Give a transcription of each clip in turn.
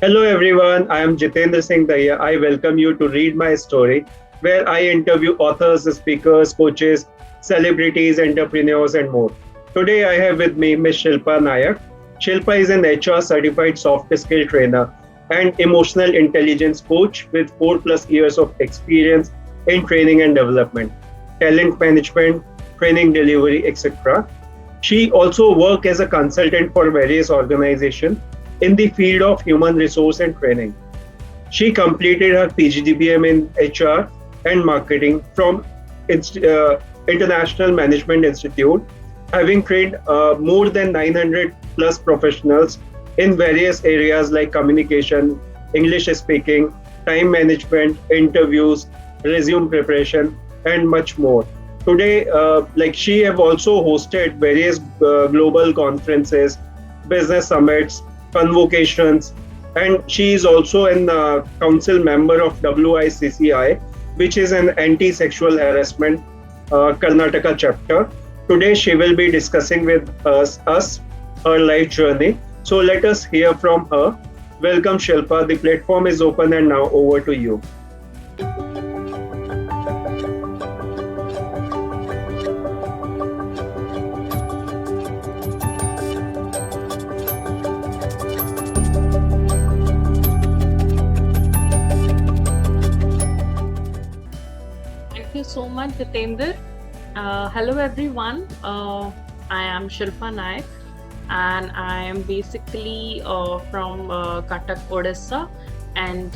Hello everyone, I am Jitender Singh Dahiya. I welcome you to Read My Story, where I interview authors, speakers, coaches, celebrities, entrepreneurs, and more. Today I have with me Ms. Silpa Nayak. Shilpa is an HR certified soft skill trainer and emotional intelligence coach with 4 plus years of experience in training and development, talent management, training delivery, etc. She also worked as a consultant for various organizations in the field of human resource and training. She completed her PGDM in HR and marketing from International Management Institute, having trained more than 900 plus professionals in various areas like communication, English speaking, time management, interviews, resume preparation, and much more. Today, she have also hosted various global conferences, business summits, convocations, and she is also an council member of WICCI, which is an anti-sexual harassment Karnataka chapter. Today, she will be discussing with us her life journey. So let us hear from her. Welcome, Shilpa. The platform is open, and now over to you. Thank you so much, Jitender. Hello, everyone. I am Silpa Nayak, and I am basically from Cuttack, Odisha. And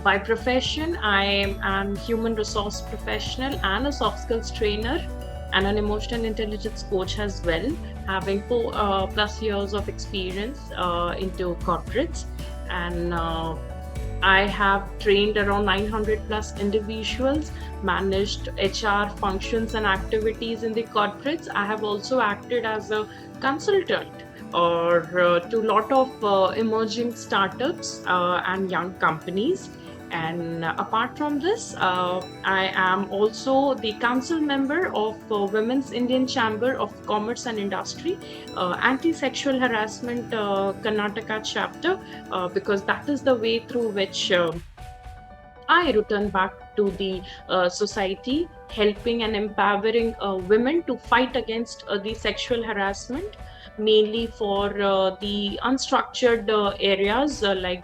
by profession, I am an human resource professional and a soft skills trainer and an emotional intelligence coach as well, having 4 plus years of experience into corporates. And I have trained around 900 plus individuals, managed HR functions and activities in the corporates. I have also acted as a consultant or to a lot of emerging startups and young companies. And apart from this, I am also the council member of Women's Indian Chamber of Commerce and Industry, Anti-Sexual Harassment Karnataka Chapter, because that is the way through which I return back to the society, helping and empowering women to fight against the sexual harassment, mainly for the unstructured areas like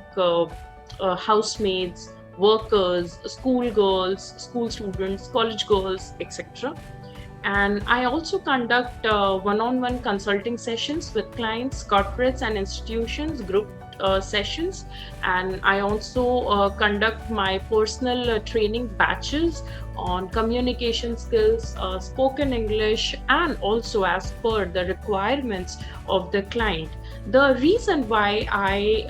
housemaids, workers, school girls, school students, college girls, etc. And I also conduct one-on-one consulting sessions with clients, corporates, and institutions, group sessions. And I also conduct my personal training batches on communication skills, spoken English, and also as per the requirements of the client. The reason why I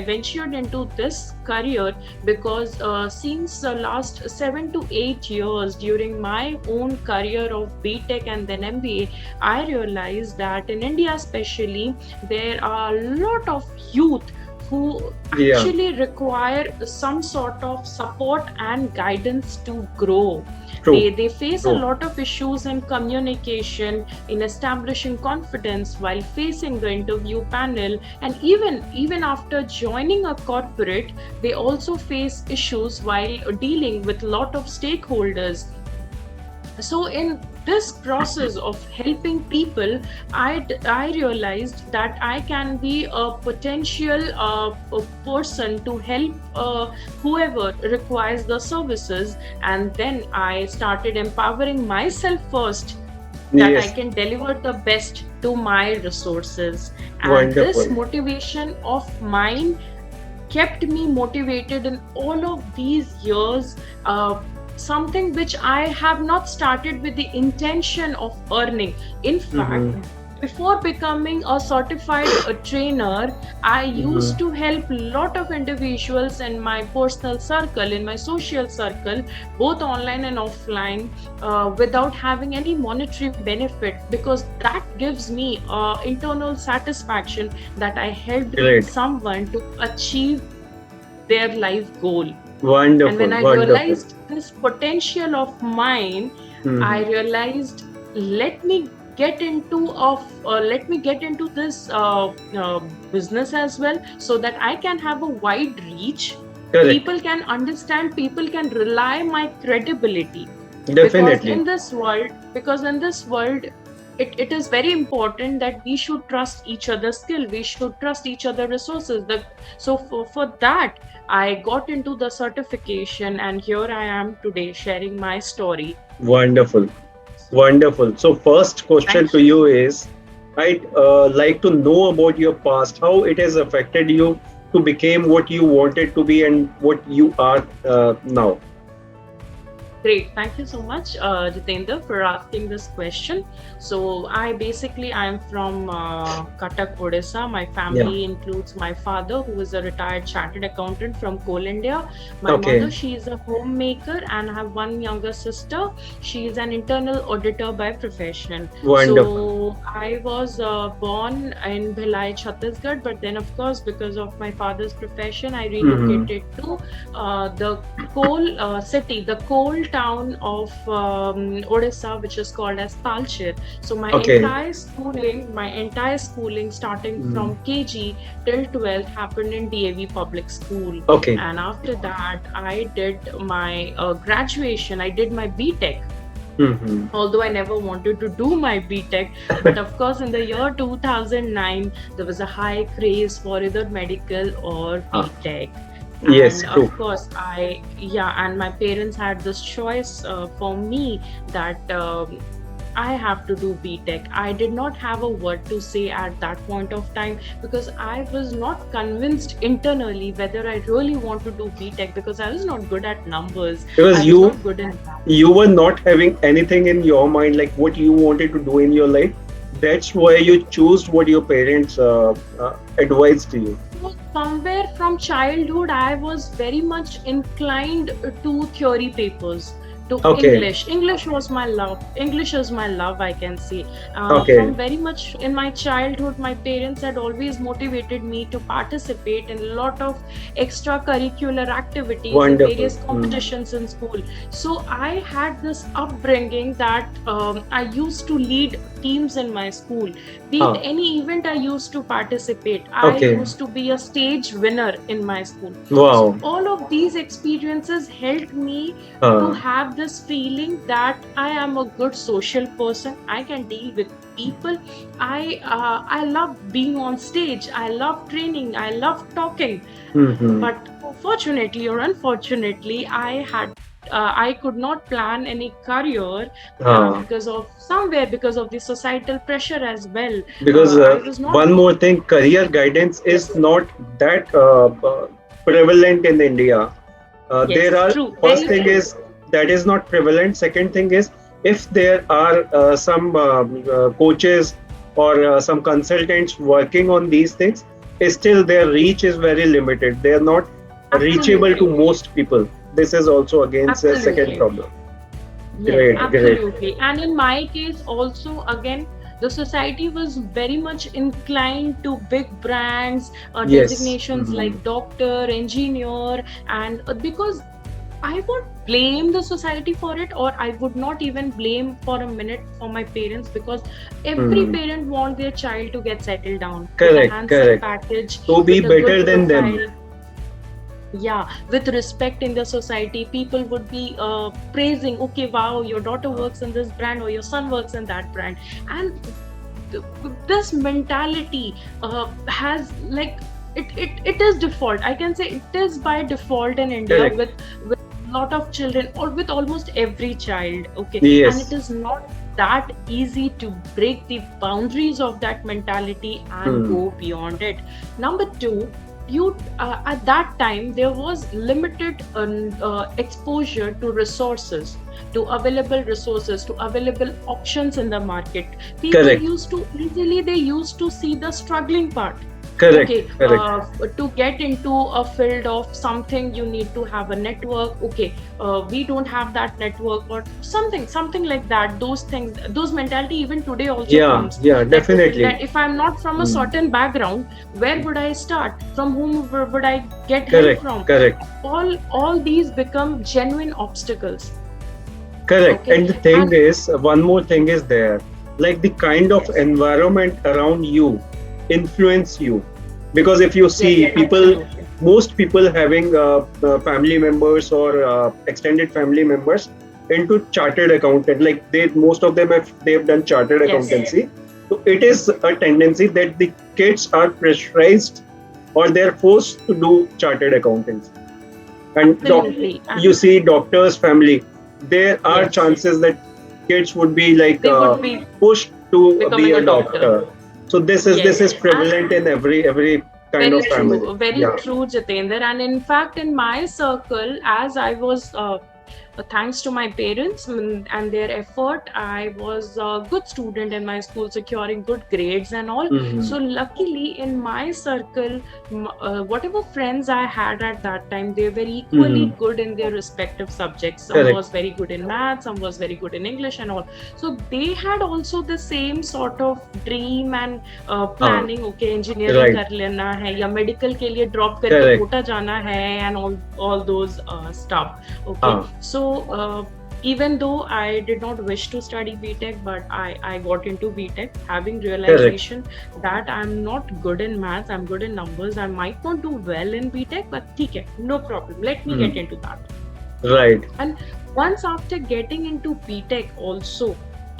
ventured into this career because since the last 7 to 8 years during my own career of BTech and then MBA, I realized that in India especially, there are a lot of youth who Yeah, actually require some sort of support and guidance to grow. true, They face a true. lot of issues in communication, in establishing confidence while facing the interview panel, and even after joining a corporate, they also face issues while dealing with a lot of stakeholders. So in this process of helping people, I realized that I can be a potential a person to help whoever requires the services. And then I started empowering myself first, that I Yes, can deliver the best to my resources. And this wonderful. motivation of mine kept me motivated in all of these years. Something which I have not started with the intention of earning. In fact, Mm-hmm. before becoming a certified trainer, I Mm-hmm. used to help a lot of individuals in my personal circle, in my social circle, both online and offline, without having any monetary benefit, because that gives me internal satisfaction that I helped Great. someone to achieve their life goal. And when Wonderful, I wonderful. realized this potential of mine, I Mm-hmm. realized, let me get into let me get into this business as well, so that I can have a wide reach. Correct. People can understand, people can rely my credibility. because Definitely. in this world because in this world, it is very important that we should trust each other's skill, we should trust each other resources. So for that, I got into the certification, and here I am today sharing my story. Wonderful. Wonderful. So, first question Thank to you. you is, I'd like to know about your past, how it has affected you to become what you wanted to be and what you are now. Great. Thank you so much, Jitender, for asking this question. So, I'm from Cuttack, Odisha. My Yeah. family includes my father, who is a retired chartered accountant from Coal India. My Okay. mother, she is a homemaker, and I have one younger sister. She is an internal auditor by profession. Wonderful. So, I was born in Bhilai, Chhattisgarh, but then, of course, because of my father's profession, I Hmm. relocated to the coal city, the coal town of Odisha, which is called as Talcher. So Okay. my entire schooling, starting Mm. from KG till 12th, happened in DAV Public School. Okay. And after that, I did my graduation. I did my BTech, Hmm. although I never wanted to do my BTech. But of course, in the year 2009, there was a high craze for either medical or Ah, BTech. yes, And of true. course, and my parents had this choice for me that I have to do BTech. I did not have a word to say at that point of time, because I was not convinced internally whether I really want to do BTech, because I was not good at numbers. Because I was not good in math. you were not having anything in your mind like what you wanted to do in your life. That's why you chose what your parents advised to you. So somewhere from childhood, I was very much inclined to theory papers, to Okay. English. English was my love. English is my love, I can say. Okay. From very much in my childhood, my parents had always motivated me to participate in a lot of extracurricular activities in Wonderful. various Hmm. competitions in school. So I had this upbringing that I used to lead teams in my school. Be it Ah. any event, I used to participate. I Okay. used to be a stage winner in my school. So Wow. all of these experiences helped me to Ah. have this feeling that I am a good social person. I can deal with people. I love being on stage. I love training. I love talking. Hmm. But fortunately or unfortunately, I could not plan any career Ah. because of the societal pressure as well. Because I was not. one more thing, career guidance is Yes, not that prevalent in India. There yes, are, true, first very thing true. is that is not prevalent. Second thing is, if there are some coaches or some consultants working on these things, still their reach is very limited. They are not reachable to Absolutely, most people. This is also against a second absolutely. problem. Yes, Great, great. absolutely. And in my case, also, again, the society was very much inclined to big brands, Yes. designations Mhm. like doctor, engineer, and because I would blame the society for it, or I would not even blame for a minute for my parents, because every Hmm. parent want their child to get settled down with a Correct, handsome correct. package, To be with a better good than them. profile. Yeah, with respect in the society, people would be praising, okay, wow, your daughter works in this brand or your son works in that brand. And th- this mentality has like it is default, I can say. It is by default in India, Correct. with a lot of children, or with almost every child. Okay, and it Yes. is not that easy to break the boundaries of that mentality and Hmm. go beyond it. Number two, you at that time there was limited exposure to resources, to available resources, to available options in the market. People Correct. used to easily, they used to see the struggling part. Correct. Okay, Correct. to get into a field of something, you need to have a network. Okay, we don't have that network, or something like that. Those things, those mentality even today also Yeah. comes, Yeah. Definitely. that if I'm not from a Hmm. certain background, where would I start? From whom would I get help Correct. from? Correct. All these become genuine obstacles. Correct. Okay, And the thing and is, one more thing is there. like the kind of Yes. environment around you influence you. Because if you see Yes, people, absolutely. most people having family members or extended family members into chartered accountant, like they, most of them have, they've done chartered Yes, accountancy. So it is a tendency that the kids are pressurized or they're forced to do chartered accountancy. And absolutely. you And see doctors family, there are yes, chances that kids would be like they would be pushed to be becoming a a doctor. doctor. So this Yes. is prevalent in every kind of family. Very Yeah. true, Jitender. And in fact, in my circle, as I was thanks to my parents and their effort, I was a good student in my school, securing good grades and all. Mhm. So luckily in my circle, whatever friends I had at that time, they were equally Mhm. good in their respective subjects. Some Correct. was very good in math, some was very good in English and all. So they had also the same sort of dream and हाँ. planning. Okay, engineering Right. कर लेना है या medical के लिए drop करके Correct. Kota जाना है and all those stuff. Okay, हाँ. so even though I did not wish to study BTech, but I got into BTech having Correct. realization that I'm not good in maths, I'm good in numbers. I might not do well in BTech, but ठीक है, no problem. Let me get into that. Right. And once after getting into BTech also,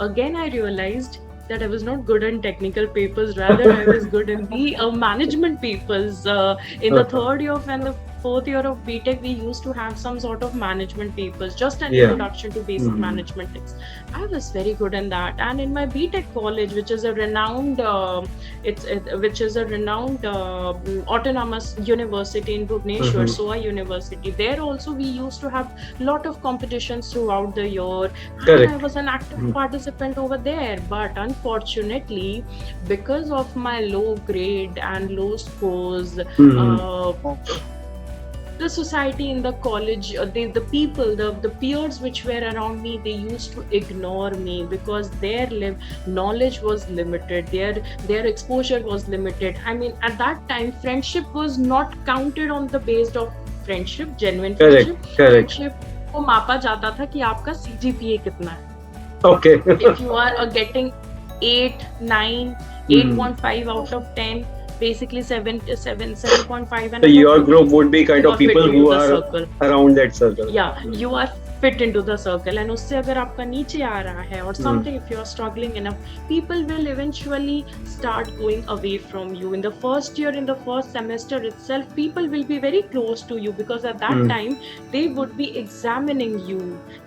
again I realized that I was not good in technical papers, rather I was good in the management papers. In the third year and the fourth year of BTech, we used to have some sort of management papers, just an Yeah. introduction to basic management things. I was very good in that. And in my BTech college, which is a renowned, autonomous university in Bhubaneswar, SOA University, there also we used to have lot of competitions throughout the year. And Correct. I was an active participant over there. But unfortunately, because of my low grade and low scores, the society in the college, the people, the peers which were around me, they used to ignore me because their knowledge was limited, their exposure was limited. I mean, at that time, friendship was not counted on the base of friendship, genuine Correct. friendship. Correct. Friendship को मापा जाता था कि आपका CGPA कितना है. Okay. If you are getting 8, 9, 8.5 out of 10, basically 7.5 and So your above, group would be kind you of are fit people into who the are circle. around that circle. Yeah, you are fit into the circle. And उससे अगर आपका नीचे आ रहा है or something, if you are struggling enough, people will eventually start going away from you. In the first year, in the first semester itself, people will be very close to you because at that time they would be examining you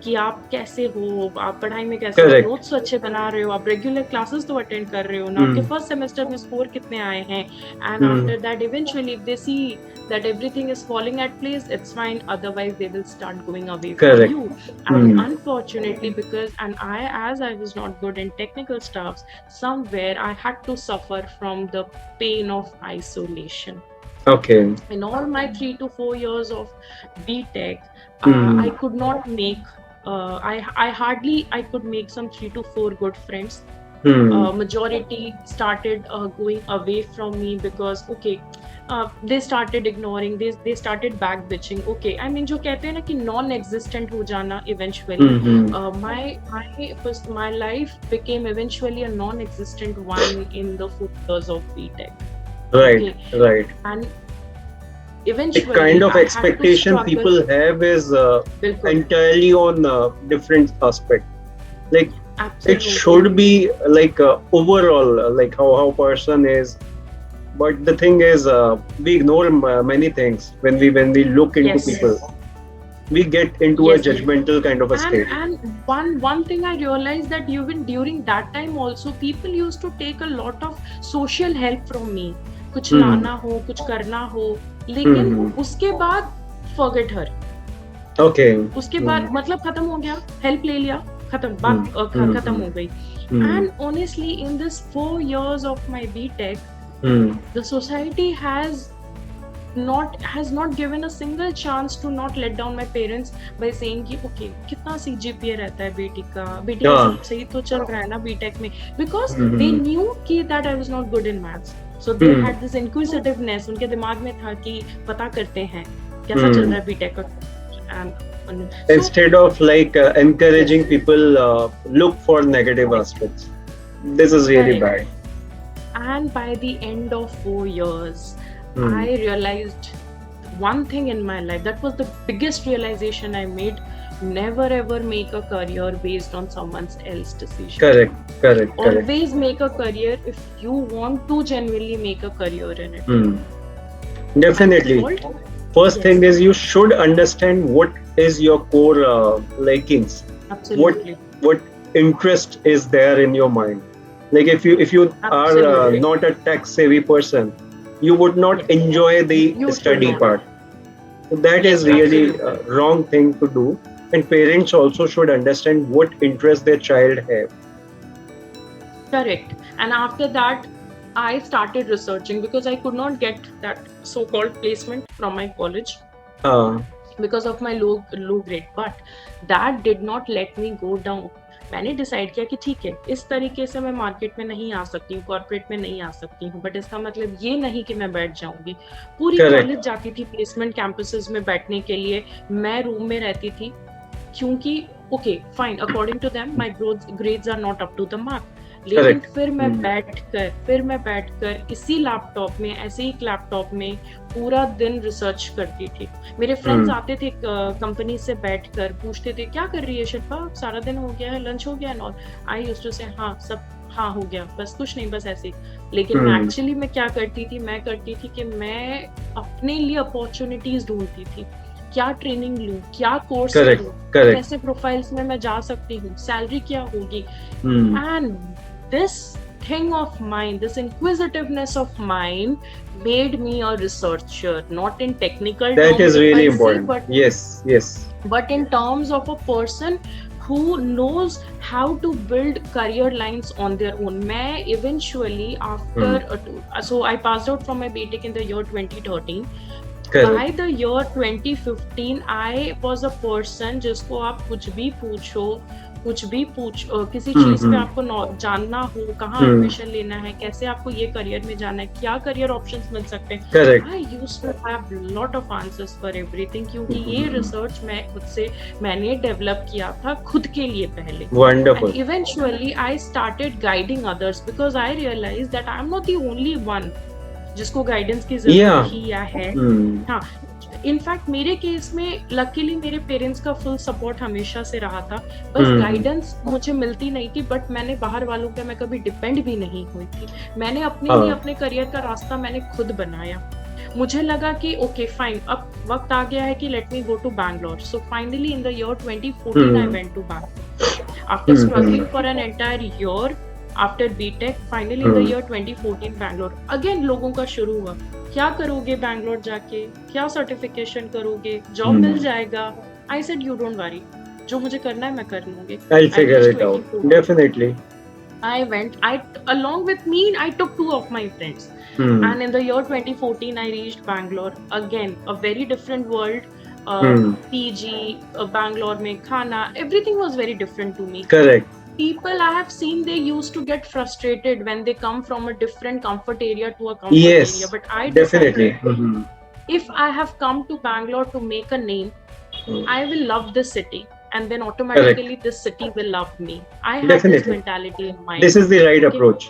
कि आप कैसे हो, आप पढ़ाई में कैसे हो, Correct. Notes तो अच्छे बना रहे हो, आप रेगुलर क्लासेस तो अटेंड कर रहे हो ना, आपके फर्स्ट सेमेस्टर में स्कोर कितने आए हैं. And after that, eventually if they see that everything is falling at place, it's fine. Otherwise, they will start going away Correct. from you. And unfortunately, as I was not good in technical stuffs, somewhere I had to suffer from the pain of isolation. Okay. In all my 3 to 4 years of BTech, I could not make. I could make some 3 to 4 good friends. Majority started going away from me because they started ignoring, they started back bitching. Okay, I mean जो कहते हैं ना कि non-existent हो जाना eventually. My life became eventually a non-existent one in the 4 years of BTech. Right. Okay. Right. And The eventually kind of I had to expectation struggle. people have is बिल्कुल, entirely on different aspect. Like it absolutely. should be like overall like how person is, but the thing is we ignore many things when we look into Yes. people. We get into Yes. a judgmental kind of a state. And one thing I realized that even during that time also, people used to take a lot of social help from me. कुछ लाना हो, कुछ करना हो, लेकिन उसके बाद forget her. Okay. उसके बाद मतलब खत्म हो गया, help ले लिया, खत्म, बात खत्म हो गई. And honestly, in this 4 years of my BTech, the society has not given a single chance to not let down my parents by saying कि okay, कितना CGPA रहता है बेटी का सब सही तो चल रहा है ना BTech में, because they knew कि that I was not good in maths. So they had this inquisitiveness. उनके दिमाग में था कि पता करते हैं कैसा चल रहा है BTech का. And instead of like encouraging people look for negative aspects. This is really Correct. bad. And by the end of 4 years, Hmm. I realized one thing in my life. That was the biggest realization I made. Never ever make a career based on someone else's decision. Correct, correct, correct. Always make a career if you want to genuinely make a career in it. Hmm. By Definitely. default, First thing yes, is you should understand what is your core likings, what absolutely, what interest is there in your mind. Like if you are absolutely, not a tech savvy person, you would not yes. enjoy the You should study not. part. So that is Yes, really absolutely. a wrong thing to do. And parents also should understand what interest their child have. Correct. And after that, I started researching because I could not get that so-called placement from my college Uh, because of my low grade. But that did not let me go down. मैंने decide किया कि ठीक है, इस तरीके से मैं market में नहीं आ सकती हूँ, कॉर्पोरेट में नहीं आ सकती हूँ, बट इसका मतलब ये नहीं कि मैं बैठ जाऊंगी. पूरी correct, कॉलेज जाती थी प्लेसमेंट कैंपसेस में बैठने के लिए. मैं रूम में रहती थी क्योंकि okay fine, according to them my grades are not up to the mark. लेकिन correct. फिर मैं बैठकर इसी लैपटॉप में, ऐसे ही लैपटॉप में पूरा दिन रिसर्च करती थी. मेरे फ्रेंड्स Hmm. आते थे कंपनी से बैठकर, पूछते थे क्या कर रही है शिल्पा, सारा दिन हो गया है, लंच हो गया है. और आई यूज्ड टू से हाँ सब हाँ हो गया, बस कुछ नहीं, बस ऐसे ही. लेकिन मैं Hmm. एक्चुअली मैं क्या करती थी, मैं करती थी कि मैं अपने लिए अपॉर्चुनिटीज ढूंढती थी. क्या ट्रेनिंग लूँ, क्या कोर्स Correct, करूँ, correct. कैसे प्रोफाइल्स में मैं जा सकती हूँ, सैलरी क्या होगी. Hmm. And this thing of mine, this inquisitiveness of mine made me a researcher, not in technical That terms is if really I say, important. Yes, yes. but in terms of a person who knows how to build career lines on their own. मैं eventually after so I passed out from my BTech in the year 2013. By Correct. the year 2015, I was a person जिसको आप कुछ भी पूछो, किसी चीज पे आपको जानना हो, कहाँ एडमिशन लेना है, कैसे आपको ये करियर में जाना है, क्या करियर ऑप्शंस मिल सकते हैं. Correct. I used to have lot of answers for everything क्योंकि ये रिसर्च मैंने डेवलप किया था खुद के लिए पहले. Wonderful. And eventually I started guiding others because I realized that I'm not the only one जिसको गाइडेंस की जरूरत थी या है. हाँ, इनफैक्ट मेरे केस में लकीली मेरे पेरेंट्स का फुल सपोर्ट हमेशा से रहा था. बस गाइडेंस मुझे मिलती नहीं थी, बट मैंने बाहर वालों पे मैं कभी डिपेंड भी नहीं हुई थी. मैंने अपने लिए अपने करियर का रास्ता मैंने खुद बनाया. मुझे लगा कि ओके फाइन, अब वक्त आ गया है कि let me go to Bangalore. So finally in the year 2014 I went to Bangalore after struggling for an entire year. After BTech finally in the year 2014 Bangalore again. लोगों का शुरू हुआ, क्या करोगे बैंगलोर जाके, क्या सर्टिफिकेशन करोगे, जॉब मिल जाएगा. I said you don't worry, जो मुझे करना है मैं कर लूंगी. I'll figure it out. Definitely. I went, along with me, I took 2 of my friends. And in the year 2014, I reached Bangalore. Again, a very different world. PG, Bangalore mein khana, everything was very different to me. Correct. People I have seen, they used to get frustrated when they come from a different comfort area to a comfort Yes, area. But I definitely. decided, if I have come to Bangalore to make a name, I will love this city. And then automatically this city will love me. I had this mentality in mind. This is the right approach.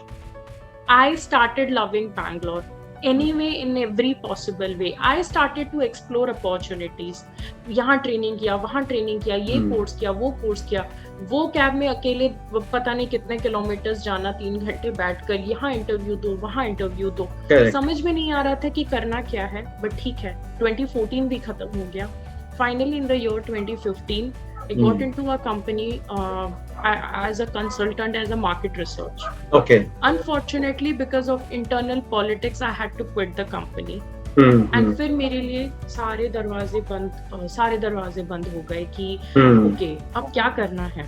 I started loving Bangalore. Anyway, in every possible way, I started to explore opportunities. यहाँ training किया, वहाँ training किया, ये course किया, वो course किया. वो cab में अकेले पता नहीं कितने किलोमीटर्स जाना, 3 घंटे बैठकर यहाँ इंटरव्यू दो, वहाँ इंटरव्यू दो. समझ में नहीं आ रहा था कि करना क्या है, बट ठीक है. 2014 भी खत्म हो गया. Finally, in the year 2015, I got into a company as a consultant, as a market research. Okay. Unfortunately, because of internal politics, I had to quit the company. And फिर मेरे लिए सारे दरवाजे बंद हो गए कि okay, अब क्या करना है.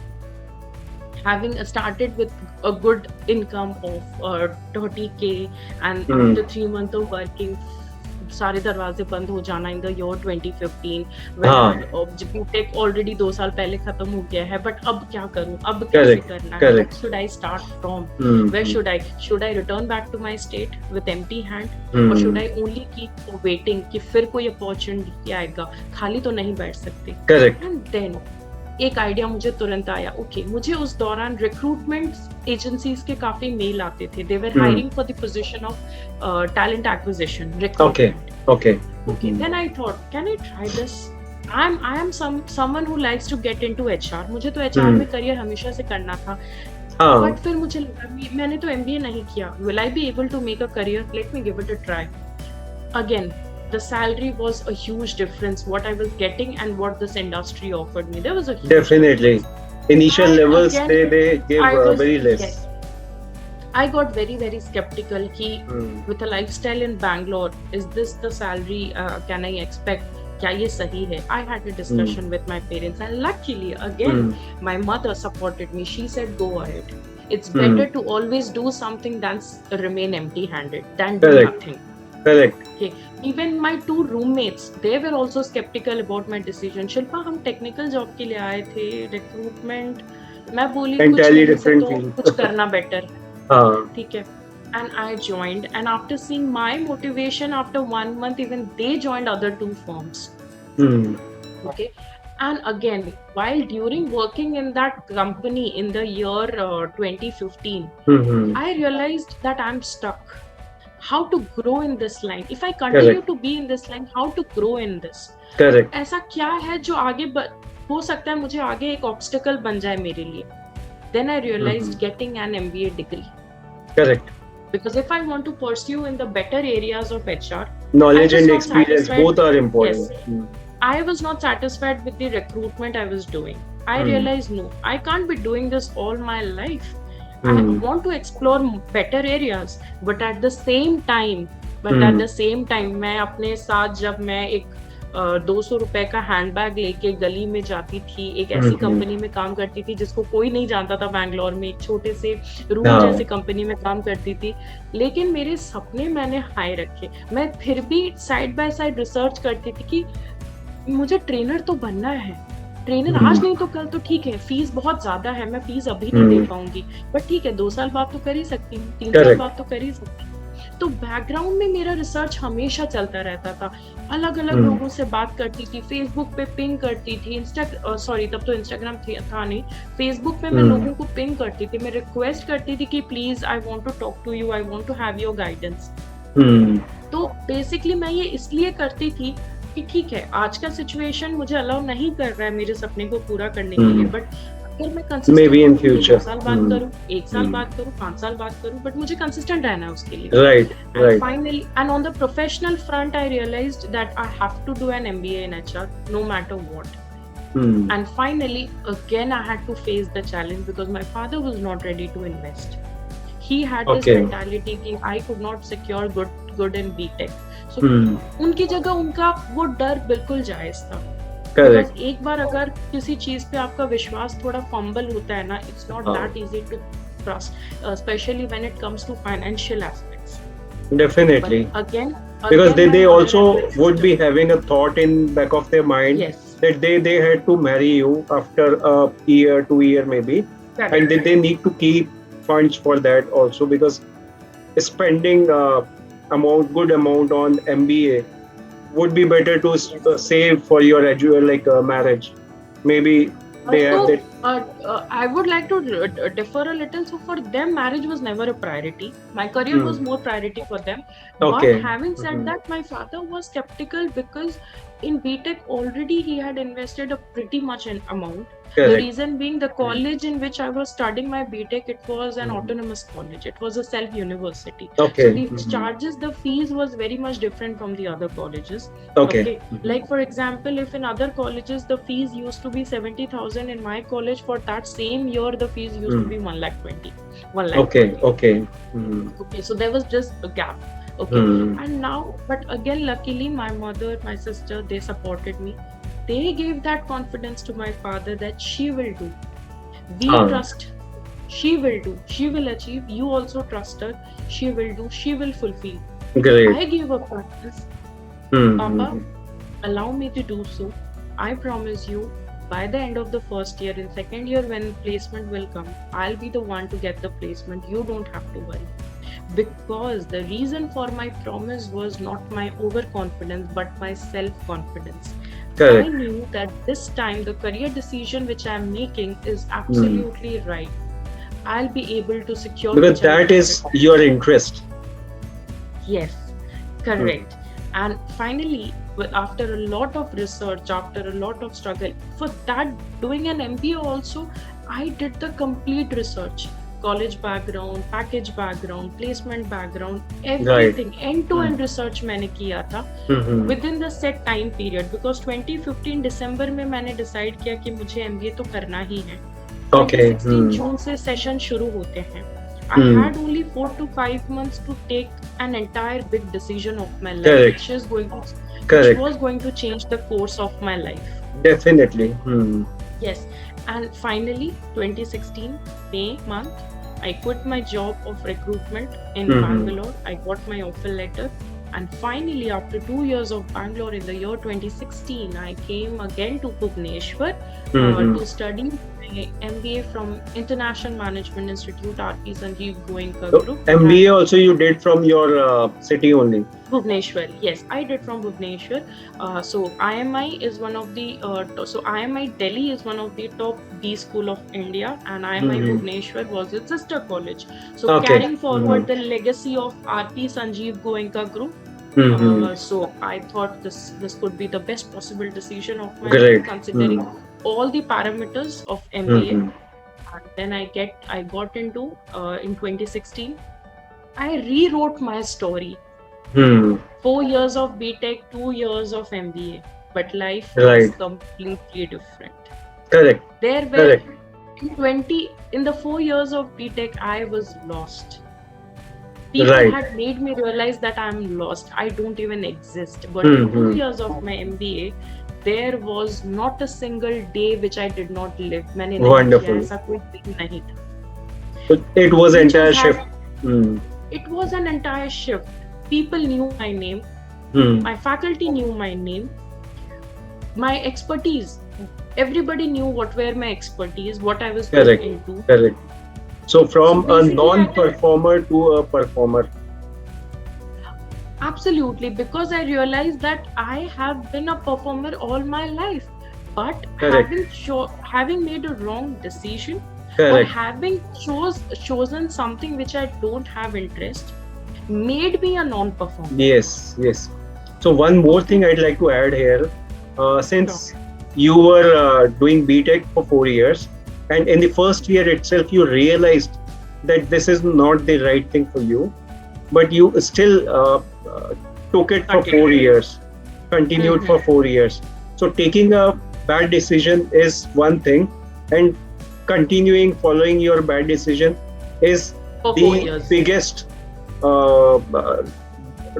Having started with a good income of 30K, and after 3 months of working, सारे दरवाजे बंद हो जाना in the year 2015. BTech already 2 साल पहले खत्म हो गया है, बट अब क्या करूं, अब कैसे करना है, what should I start from, where should I return back to my state with empty hand, or should I only keep waiting कि फिर कोई अपॉर्चुनिटी आएगा, खाली तो नहीं बैठ सकते. Correct. And then एक आइडिया मुझे तुरंत आया, ओके मुझे उस दौरान रिक्रूटमेंट एजेंसीज के काफी मेल आते थे, they were hiring for the position of talent acquisition recruitment. Okay, then I thought, can I try this? I am someone who likes to get into HR. मुझे तो HR में career हमेशा से करना था. But फिर मुझे लगा मैंने तो MBA नहीं किया. Will I be able to make a career? Let me give it a try. Again, the salary was a huge difference. What I was getting and what this industry offered me, there was a huge definitely difference. Initial levels again, they give very less. Yes. I got very very skeptical कि with a lifestyle in Bangalore, is this the salary can I expect? क्या ये सही है? I had a discussion with my parents and luckily again my mother supported me. She said go ahead. It's better to always do something than remain empty-handed than do nothing. Correct. Okay. Even my two roommates, they were also skeptical about my decision. Shilpa हम technical job के लिए आए थे, recruitment मैं बोली कुछ करना better. ठीक है. And I joined, and after seeing my motivation, after 1 month, even they joined other two firms. Okay, and again, while during working in that company in the year 2015, I realized that I'm stuck. How to grow in this line? If I continue to be in this line, how to grow in this? Correct. ऐसा क्या है जो आगे हो सकता है मुझे आगे एक obstacle बन जाए मेरे लिए? Then I realized getting an MBA degree. Correct. Because if I want to pursue in the better areas of HR, knowledge and experience both are important. Yes. I was not satisfied with the recruitment I was doing. I realized no, I can't be doing this all my life. I want to explore better areas, but at the same time, मैं अपने साथ जब मैं एक 200 रुपए का handbag लेके गली में जाती थी, एक ऐसी कंपनी में काम करती थी जिसको कोई नहीं जानता था बैंगलोर में, एक छोटे से रूम जैसी कंपनी में काम करती थी, लेकिन मेरे सपने मैंने हाई रखे. मैं फिर भी साइड बाय साइड रिसर्च करती थी कि मुझे ट्रेनर तो बनना है, ट्रेनर आज नहीं तो कल तो ठीक है, फीस बहुत ज्यादा है, मैं फीस अभी नहीं दे पाऊंगी, बट ठीक है 2 साल बाद तो कर ही सकती हूँ, 3 साल बाद तो कर ही सकती हूँ. तो बैकग्राउंड में मेरा रिसर्च हमेशा चलता रहता था, अलग अलग लोगों से बात करती थी, फेसबुक पे पिंग करती थी, तब तो इंस्टाग्राम था नहीं, फेसबुक पे मैं लोगों को पिंग करती थी, मैं रिक्वेस्ट करती थी कि please I want to talk to you, I want to have your guidance. तो बेसिकली मैं ये इसलिए करती थी कि ठीक है आज का सिचुएशन मुझे अलाउ नहीं कर रहा है मेरे सपने को पूरा करने के लिए, बट अगर मैं कंसिस्टेंट 2 साल बाद करूं, 1 साल बाद करूं, 5 साल बाद करूं, बट मुझे कंसिस्टेंट रहना है उसके लिए. Right. Finally, and on the professional front, I realized that I have to do an MBA in HR, no matter what. And finally, again, I had to face the challenge because my father was not ready to invest. He had this mentality कि I could not secure good in BTech. So उनकी जगह उनका वो डर बिल्कुल जायज था. Because एक बार अगर किसी चीज पे आपका विश्वास थोड़ा फंबल होता है ना, it's not that easy to trust, especially when it comes to financial aspects. Definitely. But again, because they also would be having a thought in back of their mind that they had to marry you after a year, 2 year maybe, and they need to keep funds for that also, because spending good amount on MBA would be better to save for your marriage. Maybe they have that. I would like to differ a little. So for them, marriage was never a priority. My career was more priority for them. But having said that, my father was skeptical because in BTech already he had invested a pretty much an amount. Correct. The reason being the college in which I was studying my BTech, it was an autonomous college. It was a self-university. Okay. So the charges, the fees was very much different from the other colleges. Okay. Like for example, if in other colleges the fees used to be 70,000, in my college for that same year the fees used to be 1,20,000. 1,20,000. Okay. Okay. So there was just a gap. Okay. And now, but again, luckily my mother, my sister, they supported me. They gave that confidence to my father that she will do. We trust. She will do. She will achieve. You also trust her. She will do. She will fulfill. Great. I gave up confidence. Papa, allow me to do so. I promise you, by the end of the first year, in second year when placement will come, I'll be the one to get the placement. You don't have to worry. Because the reason for my promise was not my overconfidence but my self-confidence. Correct. knew that this time the career decision which I'm making is Hmm. absolutely right. I'll be able to secure Because which I that is wanted. your interest. Yes, Hmm. correct. And finally, after a lot of research, after a lot of struggle, for that, doing an MBA also, I did the complete research. College background, package background, placement background, Right. everything, Hmm. end-to-end research मैंने किया था Hmm. within the set time period, because 2015 दिसंबर में मैंने decide किया कि मुझे MBA तो करना ही है. Okay. 2016 Hmm. जून से सेशन शुरू होते हैं. I Hmm. had only 4 to 5 months to take an entire big decision of my life, Correct. which Correct. was going to change the course of my life. Definitely. Hmm. Yes, and finally, 2016 May month, I quit my job of recruitment in Hmm. Bangalore. I got my offer letter, and finally, after 2 years of Bangalore, in the year 2016, I came again to Bhubaneswar Hmm. to study my MBA from International Management Institute, RP Sanjeev Goenka So Group. MBA also you did from your city only. Bhubaneswar, yes, I did from Bhubaneswar. So IMI is one of the so IMI Delhi is one of the top B school of India, and IMI Hmm. Bhubaneswar was its sister college. So Okay. carrying forward the legacy of RP Sanjeev Goenka Group. Hmm. So I thought this could be the best possible decision of my Great. life, considering all the parameters of MBA. Hmm. And then I got into in 2016. I rewrote my story. Hmm. 4 years of BTech, 2 years of MBA, but life Right. was completely different. Correct. There were Correct. in the 4 years of BTech, I was lost. People Right. had made me realize that I'm lost. I don't even exist. But Hmm. in 2 years of my MBA, there was not a single day which I did not live. मैंने नहीं किया, Wonderful. ऐसा कोई दिन नहीं था. So it was Teachers entire had- shift. Hmm. It was an entire shift. People knew my name. Hmm. My faculty knew my name. My expertise. Everybody knew what were my expertise, what I was Correct. going into. Correct. So from So a basically, non-performer to a performer. Absolutely, because I realized that I have been a performer all my life, but Correct. having made a wrong decision, or Correct. having chosen something which I don't have interest, made me a non-performer. Yes. Yes. So one more thing I'd like to add here, since you were doing BTech for 4 years, and in the first year itself you realized that this is not the right thing for you, but you still took it for 4 years, continued for 4 years. So taking a bad decision is one thing, and continuing following your bad decision is For 4 the years. biggest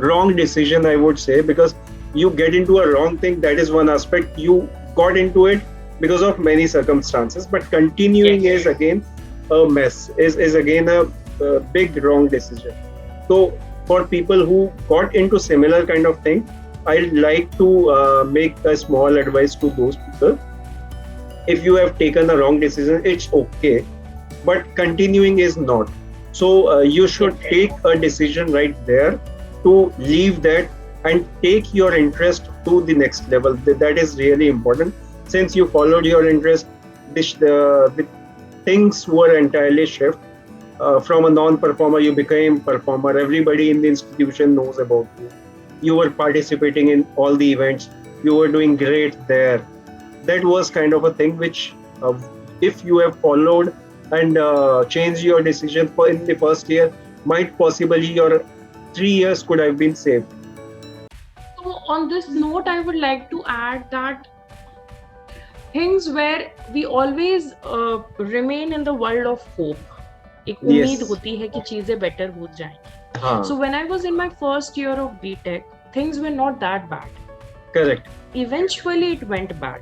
wrong decision, I would say, because you get into a wrong thing. That is one aspect. You got into it because of many circumstances, but continuing Yes. is again a mess, is again a big wrong decision. So for people who got into similar kind of thing, I'd like to make a small advice to those people. If you have taken a wrong decision, it's okay, but continuing is not. So you should take a decision right there to leave that and take your interest to the next level. That is really important. Since you followed your interest, the things were entirely shift. From a non-performer, you became performer. Everybody in the institution knows about you. You were participating in all the events. You were doing great there. That was kind of a thing which, if you have followed and changed your decision in the first year, might possibly your 3 years could have been saved. So on this note, I would like to add that things where we always remain in the world of hope. एक उम्मीद होती है कि चीजें better हो जाएंगी. So when I was in my first year of BTech, things were not that bad. Correct. Eventually, it went bad.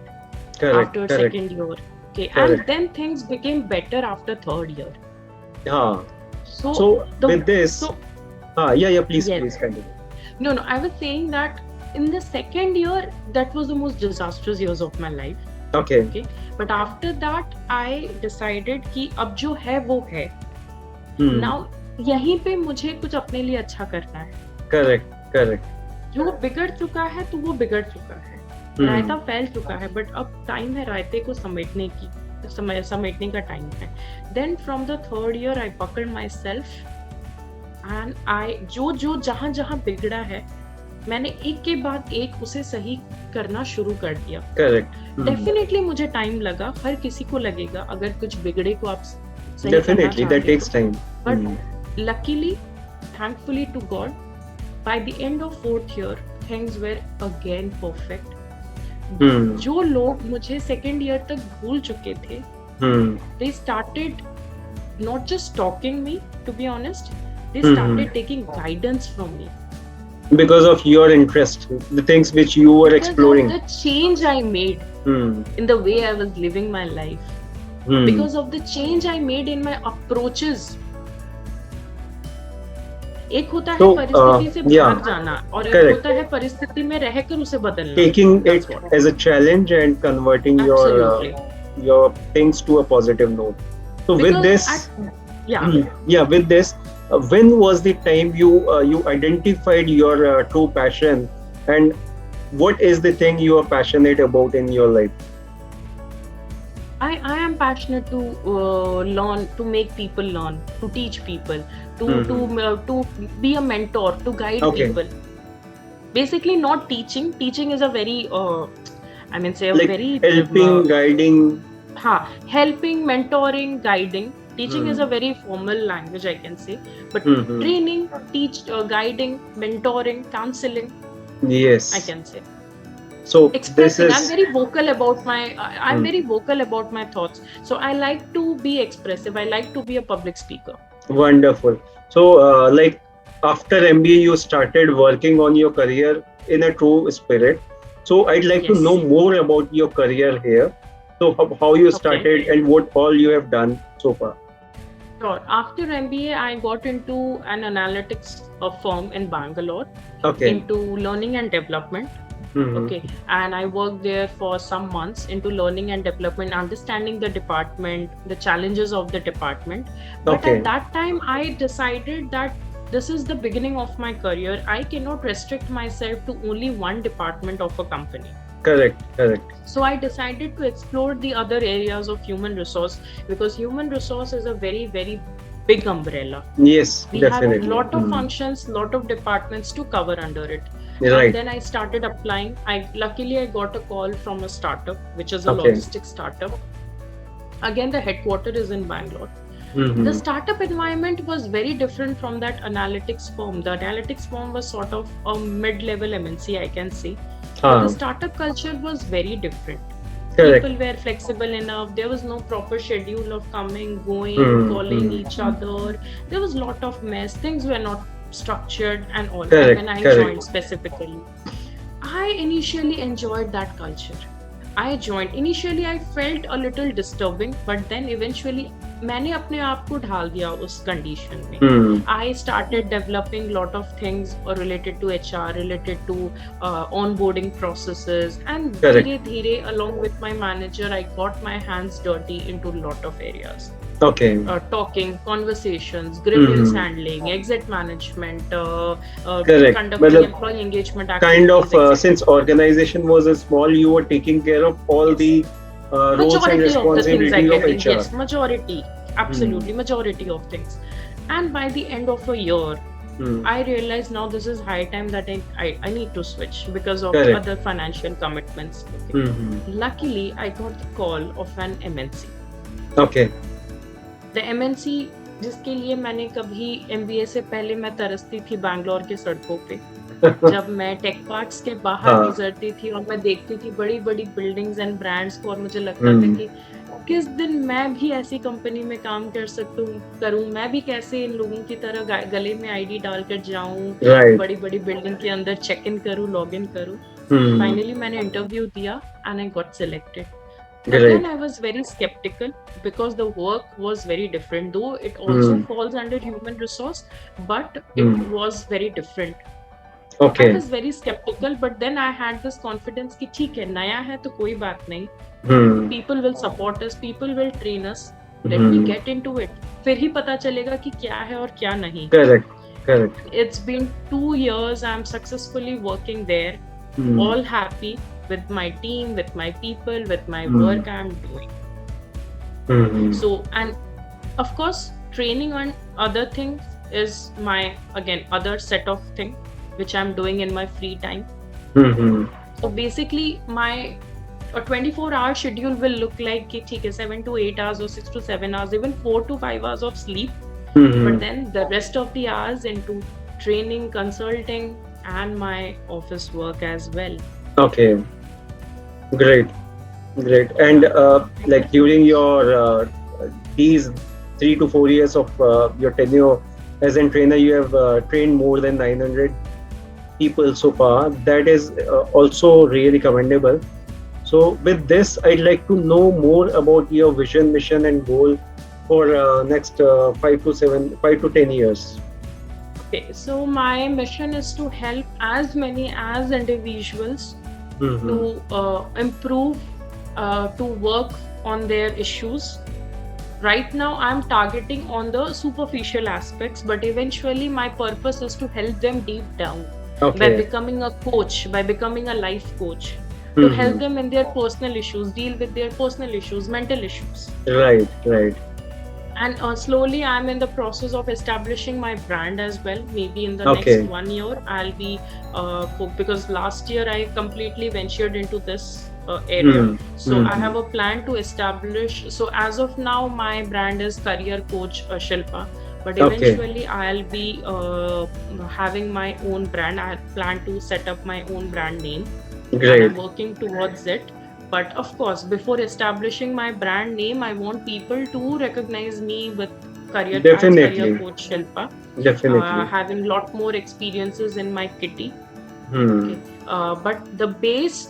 Correct. After Correct. second year. Okay. Correct. And then things became better after third year. So with this, please continue. No, I was saying that in the second year, that was the most disastrous years of my life. Okay. But after that, I decided कि अब जो है वो है. Now यहीं पे मुझे कुछ अपने लिए अच्छा करना है. Correct. जो बिगड़ चुका है तो वो बिगड़ चुका है. रायता फैल चुका है, बट अब टाइम है रायते को समेटने का टाइम है. Then from the third year I पकड़ माई सेल्फ एंड आई जो जहाँ बिगड़ा है मैंने एक के बाद एक उसे सही करना शुरू कर दिया. करेक्ट. डेफिनेटली मुझे टाइम लगा, हर किसी को लगेगा अगर कुछ बिगड़े को आप सही Definitely, that takes time. But luckily thankfully to God by the end of fourth year things were again perfect. जो लोग मुझे सेकेंड ईयर तक भूल चुके थे, they started not just talking me, to be honest, they started taking guidance from me. Because of your interest, the things which you were exploring. Because of the change I made in the way I was living my life. Because of the change I made in my approaches. एक होता है परिस्थिति से भाग जाना और एक होता है परिस्थिति में रहकर उसे बदलना. Taking it as a challenge and converting your things to a positive note. So with this, with this, when was the time you identified your true passion, and what is the thing you are passionate about in your life? I am passionate to learn, to make people learn, to teach people, to be a mentor, to guide people. Basically, not teaching. Teaching is a very, very helping, guiding. Helping, mentoring, guiding. Teaching is a very formal language, I can say. But training, guiding, mentoring, counseling. Yes, I can say. So expressing, I'm very vocal about my thoughts. So I like to be expressive. I like to be a public speaker. Wonderful. So like after MBA you started working on your career in a true spirit. So I'd like to know more about your career here. So how you started and what all you have done so far. Sure. After MBA I got into an analytics firm in Bangalore. Into learning and development. And I worked there for some months into learning and development, understanding the department, the challenges of the department. But at that time I decided that this is the beginning of my career. I cannot restrict myself to only one department of a company. Correct. So I decided to explore the other areas of human resource, because human resource is a very, very big umbrella. Yes, we definitely. have a lot of functions, lot of departments to cover under it. Right. And then I started applying. Luckily I got a call from a startup, which is a logistics startup. Again, the headquarter is in Bangalore. The startup environment was very different from that analytics firm. The analytics firm was sort of a mid-level MNC, I can say. But the startup culture was very different. Correct. People were flexible enough. There was no proper schedule of coming, going, calling each other. There was a lot of mess. Things were not structured and all. When I joined specifically, I initially enjoyed that culture. I joined. Initially, I felt a little disturbing, but then eventually, मैंने अपने आप को ढाल दिया उस condition में. I started developing lot of things related to HR, related to onboarding processes, and धीरे-धीरे, along with my manager, I got my hands dirty into lot of areas. Talking, conversations, grievance handling, exit management, conducting employee engagement activities. Kind of, since organization was small, you were taking care of all the roles and responsibilities of HR. Yes, majority, absolutely, majority of things. And by the end of a year, I realized now this is high time that I need to switch because of other financial commitments. Luckily, I got the call of an MNC. The MNC जिसके लिए मैंने कभी MBA से पहले मैं तरसती थी बैंगलोर के सड़कों पे. जब मैं टेक पार्क्स के बाहर गुजरती थी और मैं देखती थी बड़ी बड़ी बिल्डिंग्स एंड ब्रांड्स को, और मुझे लगता था कि किस दिन मैं भी ऐसी कंपनी में काम करूं, मैं भी कैसे इन लोगों की तरह गले में आईडी डालकर जाऊं, बड़ी बड़ी बिल्डिंग के अंदर चेक इन करूं, लॉग इन करूं. फाइनली मैंने इंटरव्यू दिया and I got selected. Again, I was very skeptical because the work was very different, though it also falls under human resource, but it was very different. I was very skeptical, but then I had this confidence कि ठीक है, नया है तो कोई बात नहीं. People will support us, people will train us. Let me get into it. फिर ही पता चलेगा कि क्या है और क्या नहीं. Correct. It's been 2 years. I'm successfully working there. All happy. with my team, with my people, with my Hmm. work I'm doing. Hmm. So, and of course, training on other things is my, again, other set of thing which I'm doing in my free time. Hmm. So basically, my a 24-hour schedule will look like कि ठीक है 7 to 8 hours or 6 to 7 hours, even 4 to 5 hours of sleep. But Hmm. then the rest of the hours into training, consulting, and my office work as well. Okay, great, great. And Yeah. Thank you like so during much. your these 3 to 4 years of your tenure as a trainer, you have trained more than 900 people so far. That is also really commendable. So, with this, I'd like to know more about your vision, mission, and goal for next 5 to 10 years. Okay, so my mission is to help as many as individuals Mm-hmm. to improve, to work on their issues. Right now, I'm targeting on the superficial aspects, but eventually, my purpose is to help them deep down by Okay. becoming a coach, by becoming a life coach, to help Mm-hmm. them in their personal issues, deal with their personal issues, mental issues. Right, right. And slowly, I'm in the process of establishing my brand as well. Maybe in the next Okay. 1 year, I'll be because last year I completely ventured into this area. Mm-hmm. So I Mm-hmm. have a plan to establish. So as of now, my brand is Career Coach Shilpa. But Okay. eventually, I'll be having my own brand. I plan to set up my own brand name, and Great. I'm working towards it. But of course, before establishing my brand name, I want people to recognize me with career Definitely. coach Shilpa, Definitely. having lot more experiences in my kitty. Hmm. Okay, but the base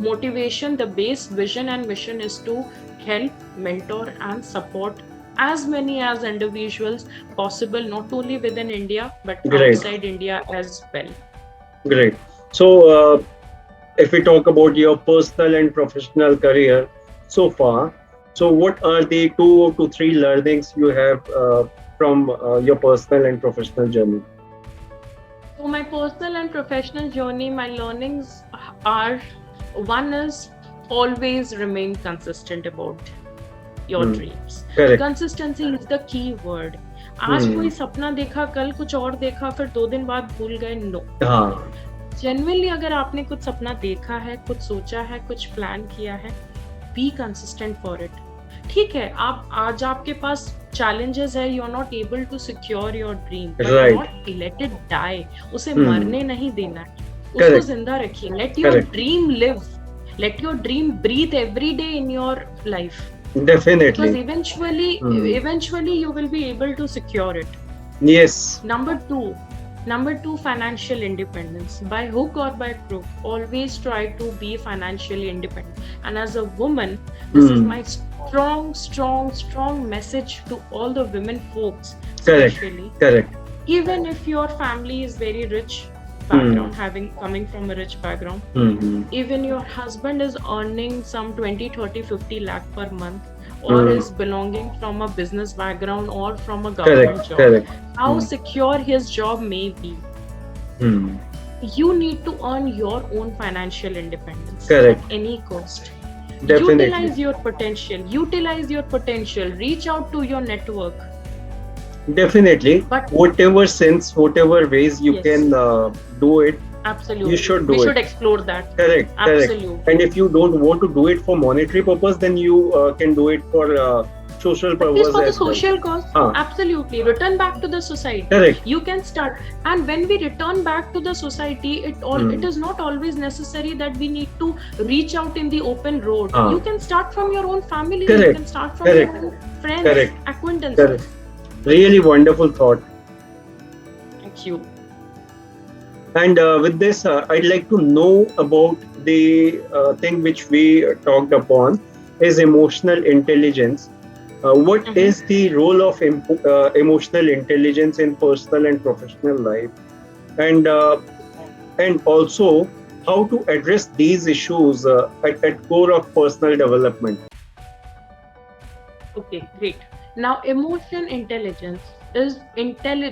motivation, the base vision and mission is to help, mentor, and support as many as individuals possible, not only within India but Great. outside India as well. Great. So, if we talk about your personal and professional career so far, so what are the 2 to 3 learnings you have from your personal and professional journey? So my personal and professional journey, my learnings are, one is always remain consistent about your Hmm. dreams. Correct. Consistency is the key word. आज Hmm. कोई सपना देखा, कल कुछ और देखा, फिर 2 दिन बाद भूल गए, नो. हाँ. जेन्युइनली अगर आपने कुछ सपना देखा है, कुछ सोचा है, कुछ प्लान किया है, बी कंसिस्टेंट फॉर इट. ठीक है, आप आज आपके पास challenges है, you are not able to secure your dream, but Right. not let it die. उसे Hmm. मरने नहीं देना है, उसको Correct. जिंदा रखिए. Let your Correct. dream live. Let your dream breathe every day in your life. Because Definitely. eventually you will be able to secure it. Yes. Number two, financial independence. By hook or by crook, always try to be financially independent. And as a woman, this is my strong message to all the women folks, Correct. especially. Correct. Even if your family is very rich background, coming from a rich background, Hmm. even your husband is earning some 20, 30, 50 lakh per month, or is belonging from a business background or from a government Correct. job, Correct. how secure his job may be, Hmm. you need to earn your own financial independence Correct. at any cost. Definitely. Utilize your potential, reach out to your network. Definitely. But Whatever sense, whatever ways you yes, can do it, absolutely, you should we do should it. explore that. Correct. Correct. Absolutely. And if you don't want to do it for monetary purpose, then you can do it for social At least purpose for the as well. social cause, Huh. absolutely. Return back to the society. Correct. You can start, and when we return back to the society, it is not always necessary that we need to reach out in the open road. Huh. You can start from your own family. Correct. You can start from Correct. your own friends, Correct. acquaintances. Correct. Really wonderful thought. Thank you. And with this, I'd like to know about the thing which we talked upon is emotional intelligence. What is the role of emotional intelligence in personal and professional life, and also how to address these issues at core of personal development? Okay, great. Now, emotion intelligence. is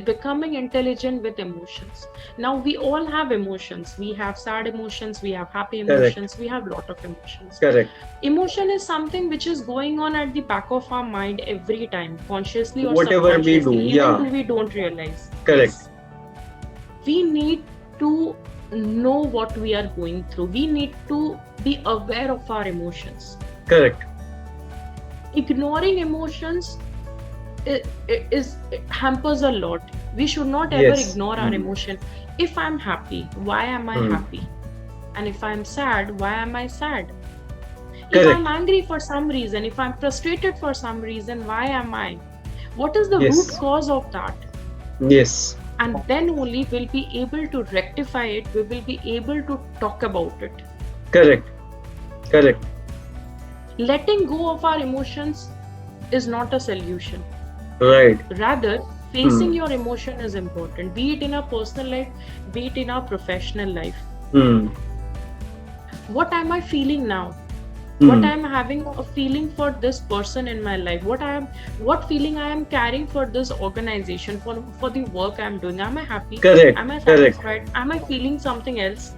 becoming intelligent with emotions. Now we all have emotions. We have sad emotions, we have happy Correct. emotions, we have lot of emotions. Correct. Emotion is something which is going on at the back of our mind every time, consciously or Whatever we do, subconsciously, even yeah. though we don't realize. Correct. Yes. We need to know what we are going through. We need to be aware of our emotions. Correct. Ignoring emotions it hampers a lot. We should not ever Yes. ignore our emotion. If I'm happy, why am I happy? And if I'm sad, why am I sad? If Correct. I'm angry for some reason, if I'm frustrated for some reason, why am I? What is the Yes. root cause of that? Yes. And then only we'll be able to rectify it. We will be able to talk about it. Correct. Correct. Letting go of our emotions is not a solution. Right. Rather, facing your emotion is important, be it in our personal life, be it in our professional life. What am I feeling now? What I'm having a feeling for this person in my life? What feeling I am carrying for this organization, for the work I'm doing? Am I happy? Correct. Am I Correct. satisfied? Am I feeling something else?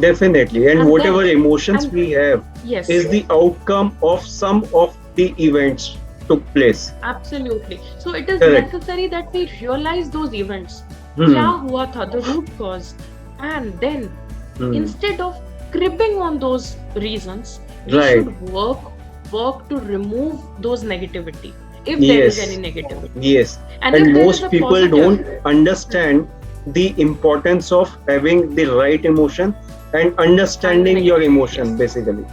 Definitely. And whatever emotions we have Yes, is the outcome of some of the events took place. absolutely. So it is Correct. necessary that we realize those events. Hmm. Kya hua tha, the root cause. And then instead of cribbing on those reasons, we Right. should work to remove those negativity, if there is Yes. any negativity. Yes. And And if there is most a people positive, don't understand the importance of having the right emotion and understanding And your negative, emotion, yes. basically.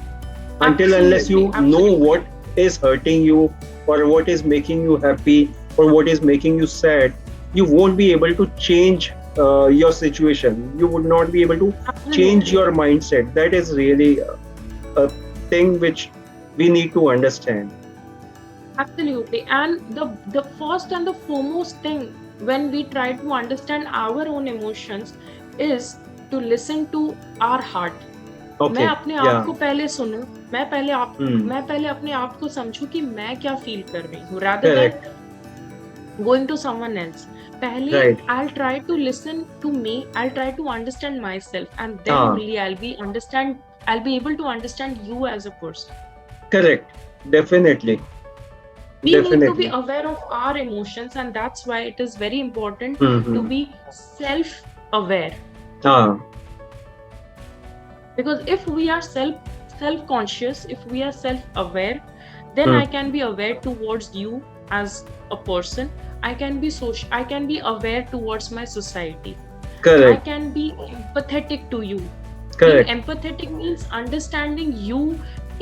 Until unless you Absolutely, know absolutely. what is hurting you, or what is making you happy, or what is making you sad, you won't be able to change your situation. You would not be able to change Absolutely. your mindset. That is really a thing which we need to understand. Absolutely. And the first and the foremost thing when we try to understand our own emotions is to listen to our heart. मैं Okay. अपने आप Yeah. को पहले सुनूं, मैं पहले अपने आप को समझूं कि मैं क्या फील कर रही हूँ, rather than Correct. going to someone else. पहले Right. I'll try to listen to me, I'll try to understand myself, and then Ah. only I'll be able to understand you as a person. Correct. Definitely. We need to be Definitely. aware of our emotions, and that's why it is very important Mhm. to be self-aware. Ah. Because if we are self-conscious, if we are self-aware, then I can be aware towards you as a person. I can be aware towards my society. I Correct. can be empathetic to you. Correct. Being empathetic means understanding you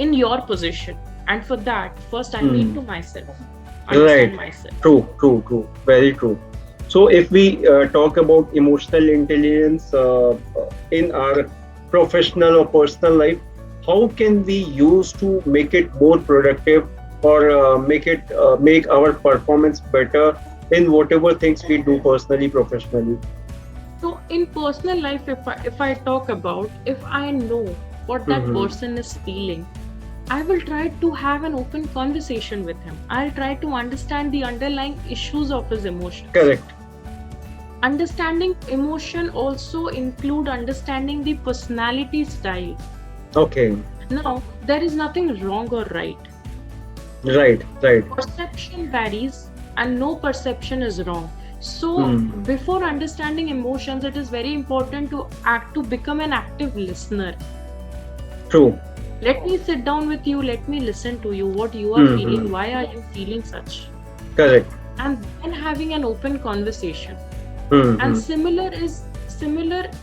in your position. And for that, first I need to understand myself. True. Very true. So, if we talk about emotional intelligence in our professional or personal life, how can we use to make it more productive, or make our performance better in whatever things we do personally, professionally? So in personal life, if I talk about, if I know what that person is feeling, I will try to have an open conversation with him. I'll try to understand the underlying issues of his emotions. Correct. Understanding emotion also include understanding the personality style. Okay. Now, there is nothing wrong or right. Right. Perception varies and no perception is wrong. So before understanding emotions, it is very important to become an active listener. True. Let me sit down with you, let me listen to you, what you are feeling, why are you feeling such? Correct. And then having an open conversation. And similar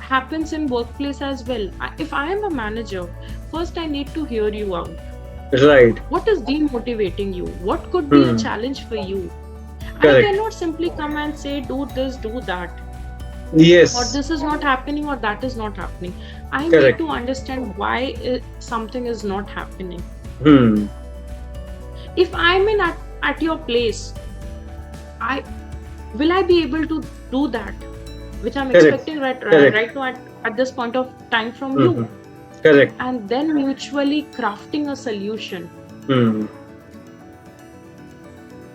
happens in workplace as well. If I am a manager, first I need to hear you out. Right. What is demotivating you? What could be a challenge for you? Correct. I cannot simply come and say, do this, do that. Yes. Or this is not happening, or that is not happening. I Correct. need to understand why something is not happening. If I'm at your place, will I be able to do that, which I'm Correct. expecting right now at this point of time from you? Correct. And then mutually crafting a solution.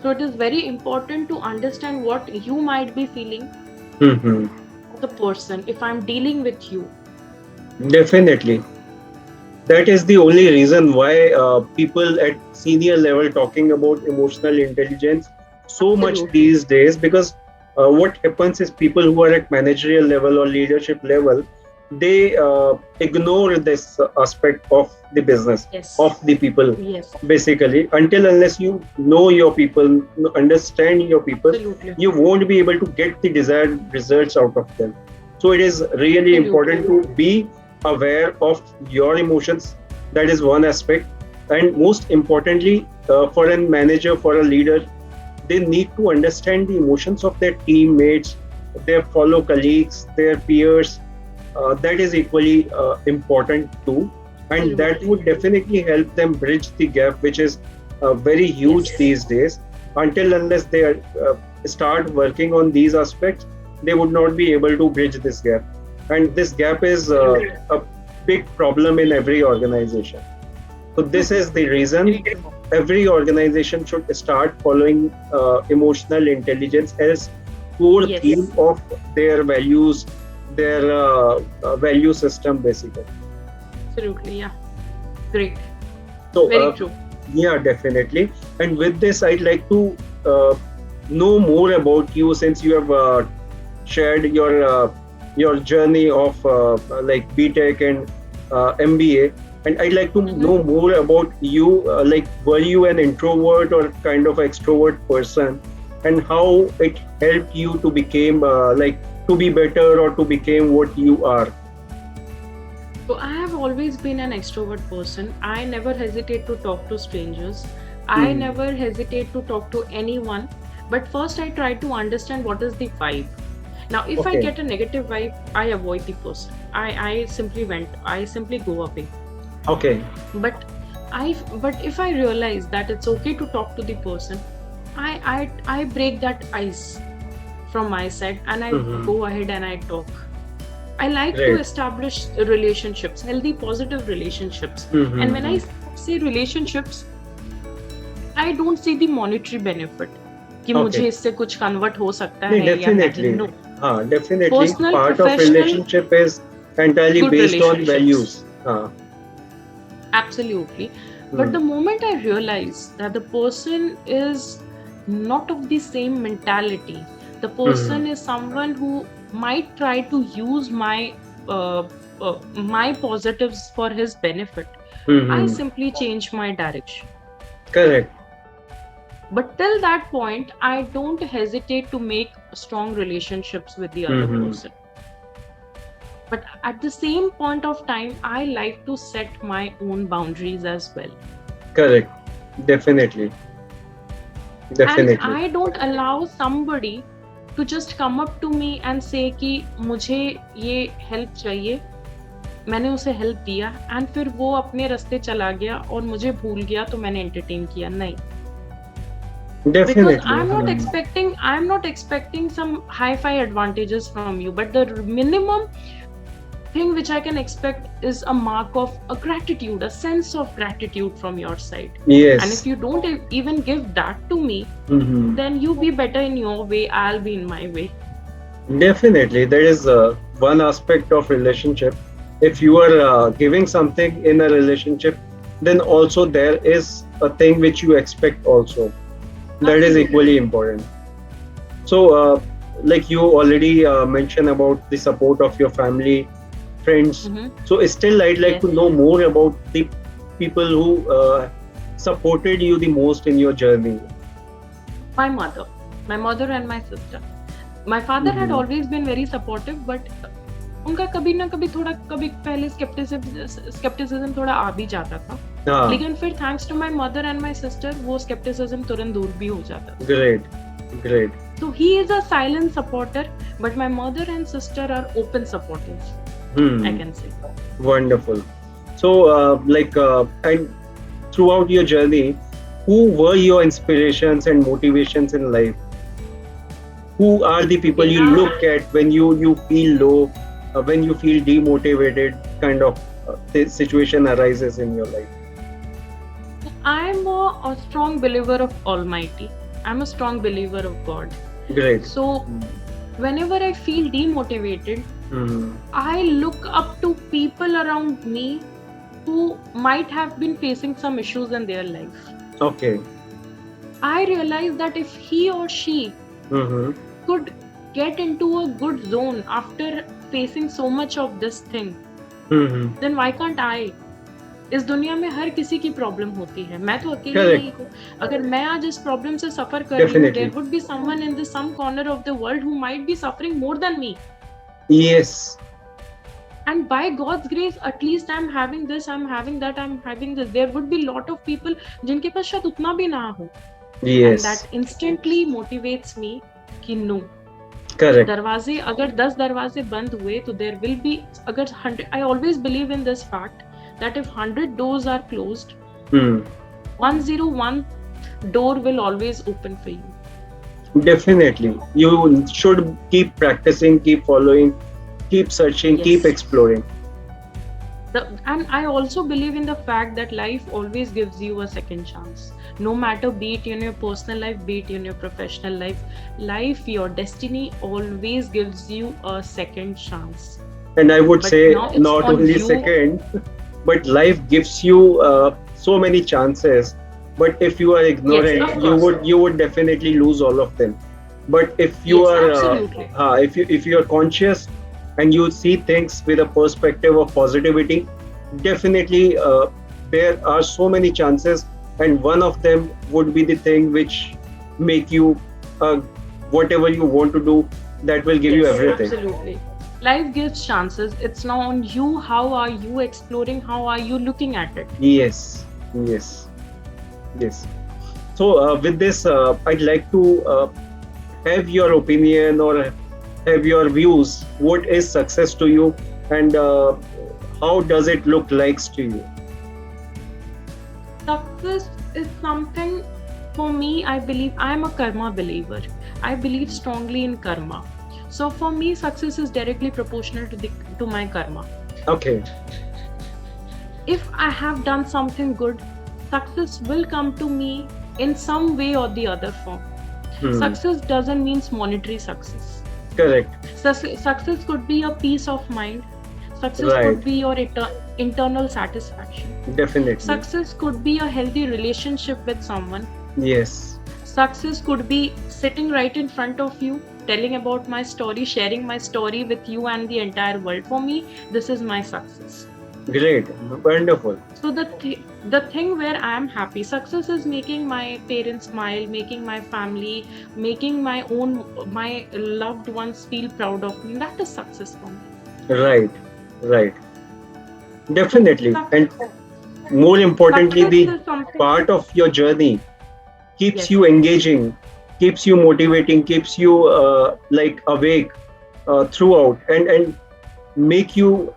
So So it is very important to understand what you might be feeling Hmm. as a person if I'm dealing with you. Definitely. That is the only reason why people at senior level talking about emotional intelligence so much Absolutely. these days, because what happens is people who are at managerial level or leadership level, they ignore this aspect of the business, Yes. of the people, Yes. basically. Until unless you know your people, understand your people, Absolutely. you won't be able to get the desired results out of them. So it is really Absolutely. important to be aware of your emotions. That is one aspect. And most importantly, for a manager, for a leader, they need to understand the emotions of their teammates, their fellow colleagues, their peers. That is equally important too, and that Absolutely. would definitely help them bridge the gap, which is very huge Yes. these days. Until unless they start working on these aspects, they would not be able to bridge this gap, and this gap is Absolutely. a big problem in every organization. So this is the reason Very true. every organization should start following emotional intelligence as core theme Yes. of their values, their value system, basically. Absolutely. Yeah. Great. So Very true. yeah, definitely. And with this, I'd like to uh, know more about you, since you have shared your journey of like BTech and MBA, and I'd like to Mm-hmm. know more about you. Like, were you an introvert or kind of extrovert person, and how it helped you to become like to be better or to become what you are? So I have always been an extrovert person. I never hesitate to talk to strangers. I Hmm. never hesitate to talk to anyone. But first, I try to understand what is the vibe. Now, if I Okay. get a negative vibe, I avoid the person. I simply go away. Okay. But but if I realize that it's okay to talk to the person, I break that ice from my side and I Hmm. go ahead and I talk. I like to Great. establish relationships, healthy, positive relationships. And when I Hmm. say relationships, I don't see the monetary benefit कि Okay. मुझे इससे कुछ convert हो सकता No, है या नहीं. definitely. No. Definitely. Personal, Part of professional, relationship is entirely good based on relationships. values. Absolutely. But Hmm. the moment I realize that the person is not of the same mentality, the Hmm. person is someone who might try to use uh, my positives for his benefit, I Hmm. simply change my direction. Correct. But till that point, I don't hesitate to make strong relationships with the other Hmm. person. But at the same point of time, I like to set my own boundaries as well. Correct. Definitely. And Definitely. I don't allow somebody to just come up to me and say कि मुझे ये help चाहिए. मैंने उसे help दिया and फिर वो अपने रास्ते चला गया और मुझे भूल गया तो मैंने एंटरटेन किया. नहीं. Because Definitely. I'm not expecting some hi-fi advantages from you, but the minimum thing which I can expect is a mark of a gratitude, a sense of gratitude from your side. And if Yes. you don't even give that to me, Hmm. then you be better in your way, I'll be in my way. Definitely. There is one aspect of relationship. If you are giving something in a relationship, then also there is a thing which you expect also. That is Absolutely. equally important. So, like you already mentioned about the support of your family, friends. Mm-hmm. So, still, I'd like Yes. to know more about the people who supported you the most in your journey. My mother, and my sister. My father had Hmm. always been very supportive, but उनका कभी ना कभी थोड़ा कभी पहले scepticism थोड़ा आ भी जाता था. Ah, लेकिन फिर thanks to my mother and my sister वो स्केप्टिसिज्म तुरंत दूर भी हो जाता था. great, great. So he is a silent supporter, but my mother and sister are open supporters, I Hmm. can say. Wonderful. So, and throughout your journey, who were your inspirations and motivations in life? Who are the people you मेरा look at when you feel low, when you feel demotivated, kind of situation arises in your life? I'm a strong believer of Almighty. I'm a strong believer of God. Great. So whenever I feel demotivated, I look up to people around me who might have been facing some issues in their life. Okay. I realize that if he or she could get into a good zone after facing so much of this thing, then why can't I? इस दुनिया में हर किसी की problem होती है, मैं तो अकेली नहीं हूँ. अगर मैं आज इस प्रॉब्लम से सफर कर रही हूँ, there would be someone in some corner of the world who might be suffering more than me. Yes. And by God's grace, at least I'm having this, I'm having that, I'm having this. There would be lot of people जिनके पास शायद उतना भी ना हो. Yes. And that instantly motivates me कि no. Correct. दरवाजे अगर 10 दरवाजे बंद हुए तो there will be अगर 100. I always believe in this fact that if 100 doors are closed, 101 door will always open for you. Definitely. You should keep practicing, keep following, keep searching, keep exploring. And I also believe in the fact that life always gives you a second chance. No matter be it in your personal life, be it in your professional life, your destiny always gives you a second chance. And I would say not only second, but life gives you so many chances. But if you are ignorant, you would definitely lose all of them. But if you are if you are conscious and you see things with a perspective of positivity, definitely there are so many chances, and one of them would be the thing which make you whatever you want to do, that will give you everything. Absolutely. Life gives chances. It's now on you. How are you exploring? How are you looking at it? Yes. So with this, I'd like to have your opinion or have your views. What is success to you, and how does it look like to you? Success is something, for me, I believe, I am a karma believer. I believe strongly in karma. So for me, success is directly proportional to my karma. Okay. If I have done something good, success will come to me in some way or the other form. Success doesn't mean monetary success. Correct. Success could be a peace of mind. Success could be your internal satisfaction. Definitely. Success could be a healthy relationship with someone. Yes. Success could be sitting right in front of you, telling about my story, sharing my story with you and the entire world. For me, this is my success. Great. Wonderful. So the thing where I am happy, success is making my parents smile, making my family, making my loved ones feel proud of me. That is success for me. Right. Definitely. And more importantly, the part of your journey keeps you engaging, keeps you motivating, keeps you awake throughout, and make you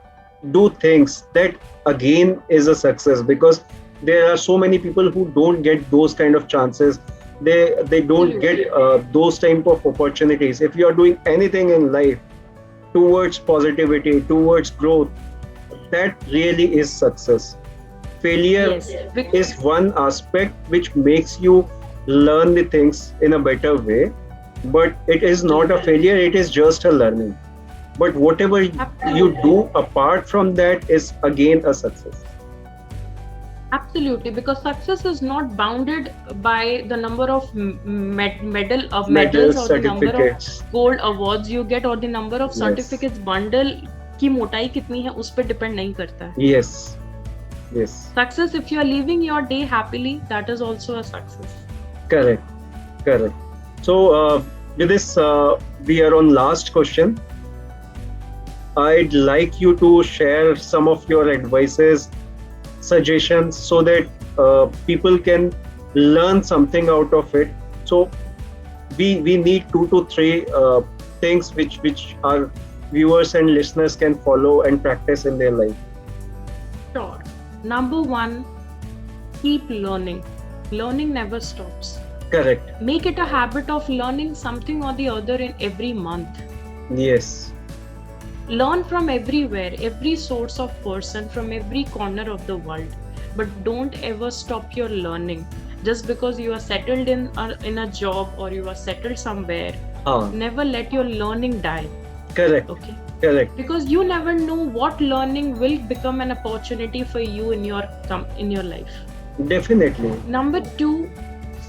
do things. That again is a success, because there are so many people who don't get those kind of chances. They don't get those type of opportunities. If you are doing anything in life towards positivity, towards growth, that really is success. Failure is one aspect which makes you learn the things in a better way, but it is not a failure, it is just a learning. But whatever you do apart from that is again a success. Absolutely, because success is not bounded by the number of medals or the number of gold awards you get or the number of certificates bundle की मोटाई कितनी है उस पर depend नहीं करता है. Yes. Success, if you are living your day happily, that is also a success. Correct. So with this, we are on last question. I'd like you to share some of your advices, suggestions, so that people can learn something out of it. So we need 2 to 3 things which our viewers and listeners can follow and practice in their life. Sure. Number 1, keep learning. Learning never stops. Correct. Make it a habit of learning something or the other in every month. Yes. Learn from everywhere, every source of person, from every corner of the world. But don't ever stop your learning. just because you are settled in a job or you are settled somewhere, never let your learning die. Correct. Okay. Correct. Because you never know what learning will become an opportunity for you in your life. Definitely. Number 2,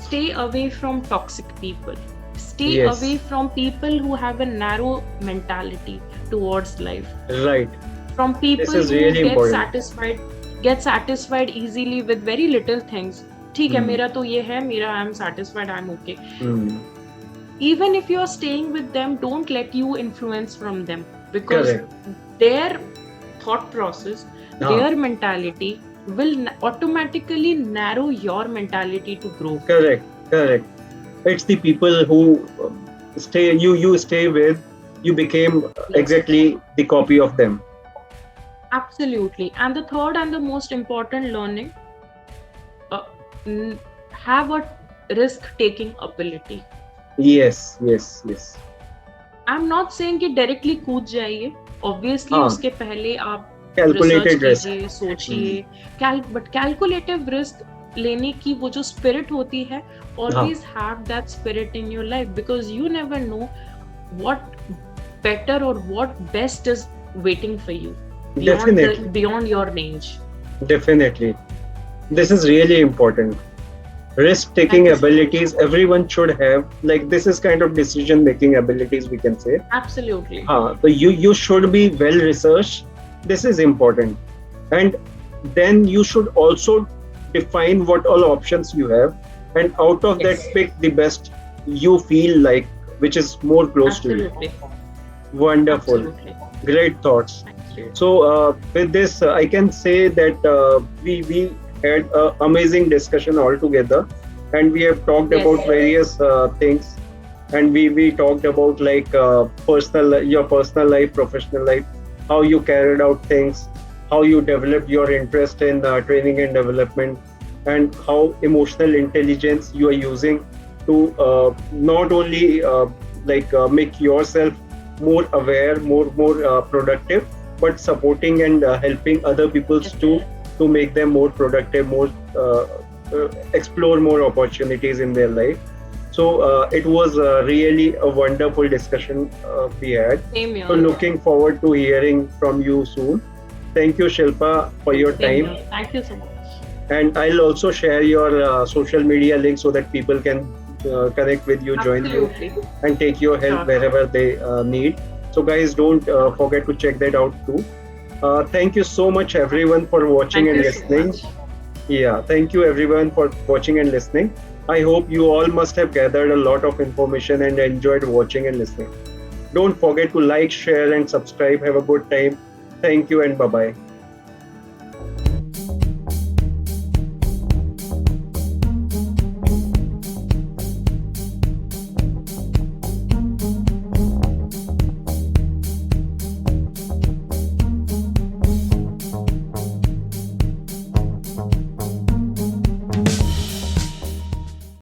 stay away from toxic people. Stay Yes. away from people who have a narrow mentality towards life. Right. From people This is who really get satisfied easily with very little things. ठीक है, मेरा तो ये है, मेरा I am satisfied, I am okay. Even if you are staying with them, don't let you influence from them, because their thought process, their mentality will automatically narrow your mentality to grow. Correct. It's the people who you stay with, you became exactly the copy of them. Absolutely. And the third and the most important learning, have a risk-taking ability. Yes. I'm not saying कि directly कूद जाइए. Obviously, उसके पहले आप calculated research कीजिए, सोचिए. But calculative risk लेने की वो जो spirit होती है, always have that spirit in your life, because you never know what better or what best is waiting for you beyond your range. Definitely. This is really important. Risk-taking abilities everyone should have. Like, this is kind of decision-making abilities, we can say. Absolutely. So you should be well researched. This is important. And then you should also define what all options you have, and out of that pick the best you feel like, which is more close to you. Wonderful. Absolutely. Great thoughts. So with this, I can say that we had an amazing discussion altogether, and we have talked about various things, and we talked about like your personal life, professional life, how you carried out things, how you developed your interest in training and development, and how emotional intelligence you are using to not only make yourself more aware, more productive, but supporting and helping other people to make them more productive, more explore more opportunities in their life. So it was really a wonderful discussion we had. So looking forward to hearing from you soon. Thank you, Shilpa, for your time. Thank you so much. And I'll also share your social media link so that people can connect with you, join you, and take your help wherever they need. So guys, don't forget to check that out too. Thank you so much everyone for watching and listening. Thank you everyone for watching and listening. I hope you all must have gathered a lot of information and enjoyed watching and listening. Don't forget to like, share and subscribe. Have a good time. Thank you and bye-bye.